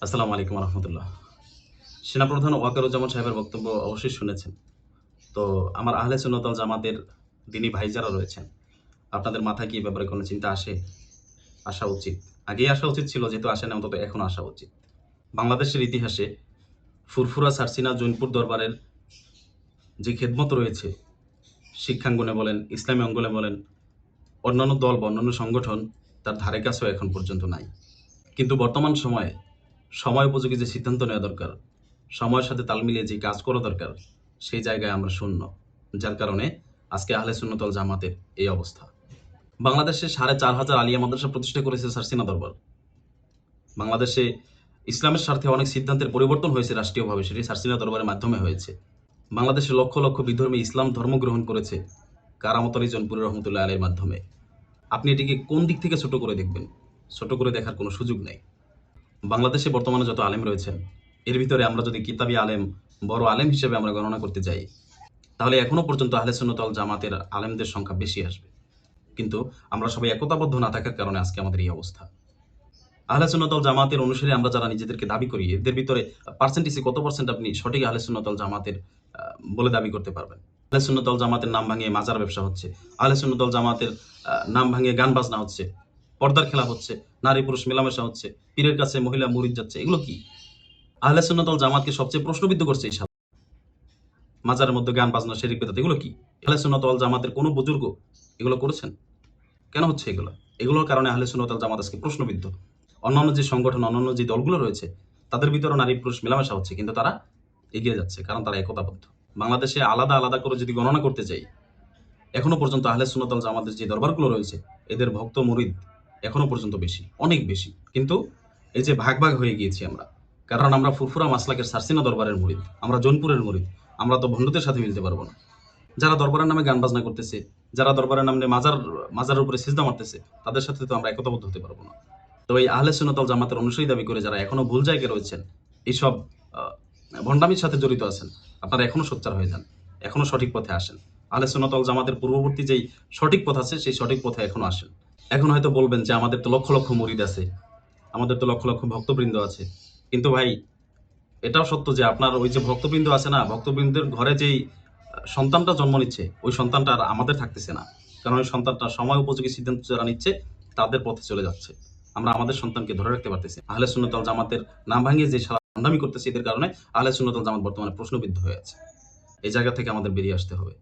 আসসালামু আলাইকুম রহমতুল্লাহ। সেনাপ্রধান ওয়াকারুজ্জামান সাহেবের বক্তব্য অবশ্যই শুনেছেন। তো আমার আহলে সুন্নাত ওয়াল জামাতের দিনী ভাই যারা রয়েছেন, আপনাদের মাথায় কি এ ব্যাপারে কোনো চিন্তা আসে? আসা উচিত। আগেই আসা উচিত ছিল, যেহেতু আসে নাই, অন্তত এখন আসা উচিত। বাংলাদেশের ইতিহাসে ফুরফুরা সারসিনা জৈনপুর দরবারের যে খেদমত রয়েছে, শিক্ষাঙ্গনে বলেন, ইসলামী অঙ্গনে বলেন, অন্যান্য দল বা অন্যান্য সংগঠন তার ধারে কাছেও এখন পর্যন্ত নাই। কিন্তু বর্তমান সময়ে সময় উপযোগী যে সিদ্ধান্ত নেওয়া দরকার, সময়ের সাথে তাল মিলিয়ে যে কাজ করা দরকার, সেই জায়গায় আমরা শূন্য। যার কারণে আজকে আহলে সুন্নাত ওয়াল জামাতের এই অবস্থা। বাংলাদেশে ৪,৫০০ আলিয়া মাদ্রাসা প্রতিষ্ঠা করেছে সারসিনা দরবার। বাংলাদেশে ইসলামের স্বার্থে অনেক সিদ্ধান্তের পরিবর্তন হয়েছে রাষ্ট্রীয়ভাবে, সেটি সারসিনা দরবারের মাধ্যমে হয়েছে। বাংলাদেশে লক্ষ লক্ষ বিধর্মী ইসলাম ধর্ম গ্রহণ করেছে কারামত আলী জনপুরি রহমতুল্লাহ আলাইহির মাধ্যমে। আপনি এটিকে কোন দিক থেকে ছোট করে দেখবেন? ছোট করে দেখার কোনো সুযোগ নেই। বাংলাদেশে বর্তমানে যত আলেম রয়েছেন, এর ভিতরে আমরা যদি কিতাবি আলেম, বড় আলেম হিসেবে আমরা গণনা করতে যাই, তাহলে এখনো পর্যন্ত আহলে সুন্নাত ওয়াল জামাতের আলেমদের সংখ্যা বেশি আসবে। কিন্তু আমরা সবাই একতাবদ্ধ না থাকার কারণে আজকে আমাদের এই অবস্থা। আহলে সুন্নাত ওয়াল জামাতের অনুসারী আমরা যারা নিজেদেরকে দাবি করি, এদের ভিতরে পার্সেন্টেজে কত পার্সেন্ট আপনি সঠিক আহলে সুন্নাত ওয়াল জামাতের বলে দাবি করতে পারবেন? আহলে সুন্নাত ওয়াল জামাতের নাম ভাঙিয়ে মাজার ব্যবসা হচ্ছে। আহলে সুন্নাত ওয়াল জামাতের নাম ভাঙিয়ে গান বাজনা হচ্ছে, পর্দার খেলা হচ্ছে, নারী পুরুষ মেলামেশা হচ্ছে, পীরের কাছে মহিলা মুরিদ যাচ্ছে। এগুলো কি? আহলে সুন্নাত ওয়াল জামাতকে সবচেয়ে প্রশ্নবিদ্ধ করছে এই মাজারের মধ্যে গান বাজনা, শিরক বিদআত, এগুলো কি? আহলে সুন্নাত ওয়াল জামাতের কোনো বুজুর্গ এগুলো করেছেন? কেন হচ্ছে এগুলো? এগুলোর কারণে আহলে সুন্নাত ওয়াল জামাত আজকে প্রশ্নবিদ্ধ। অন্যান্য যে সংগঠন, অন্যান্য যে দলগুলো রয়েছে, তাদের ভিতরে নারী পুরুষ মেলামেশা হচ্ছে, কিন্তু তারা এগিয়ে যাচ্ছে, কারণ তারা একতাবদ্ধ। বাংলাদেশে আলাদা আলাদা করে যদি গণনা করতে যাই, এখনো পর্যন্ত আহলে সুন্নাত ওয়াল জামাতের যে দরবারগুলো রয়েছে, এদের ভক্ত মুরিদ এখনো পর্যন্ত বেশি, অনেক বেশি। কিন্তু এই যে ভাগ ভাগ হয়ে গিয়েছি আমরা, কারণ আমরা ফুরফুরা মাসলাকের সারসিনা দরবারের মুরিদ, আমরা জৌনপুরের মুরিদ, আমরা তো ভণ্ডদের সাথে মিলতে পারবো না। যারা দরবারের নামে গান বাজনা করতেছে, যারা দরবারের নামে মাজারের উপরে সিজদা মারতেছে, তাদের সাথে তো আমরা একতাবদ্ধ হতে পারবো না। তো এই আহলে সুন্নাত ওয়াল জামাতের অনুসারী দাবি করে যারা এখনো ভুল জায়গায় রয়েছেন, এইসব ভণ্ডামির সাথে জড়িত আছেন, আপনারা এখনো সোচ্চার হয়ে যান, এখনো সঠিক পথে আসেন। আহলে সুন্নাত ওয়াল জামাতের পূর্ববর্তী যেই সঠিক পথ আছে, সেই সঠিক পথে এখনো আসেন। এখন হয়তো বলবেন যে আমাদের তো লক্ষ লক্ষ মুরিদ আছে, আমাদের তো লক্ষ লক্ষ ভক্তবৃন্দ আছে। কিন্তু ভাই, এটাও সত্য যে আপনার ওই যে ভক্তবৃন্দ আছে না, ভক্তবৃন্দের ঘরে যেই সন্তানটা জন্ম নিচ্ছে, ওই সন্তানটা আর আমাদের থাকতেছে না। কারণ ওই সন্তানটা সময় উপযোগী সিদ্ধান্ত যারা নিচ্ছে, তাদের পথে চলে যাচ্ছে। আমরা আমাদের সন্তানকে ধরে রাখতে পারতেছি না। আহলে সুন্নাত ওয়াল জামাতের নাম ভাঙিয়ে যে সারা ভণ্ডামি করতেছে, এদের কারণে আহলে সুন্নাত ওয়াল জামাত বর্তমানে প্রশ্নবিদ্ধ হয়ে আছে। এই জায়গা থেকে আমাদের বেরিয়ে আসতে হবে।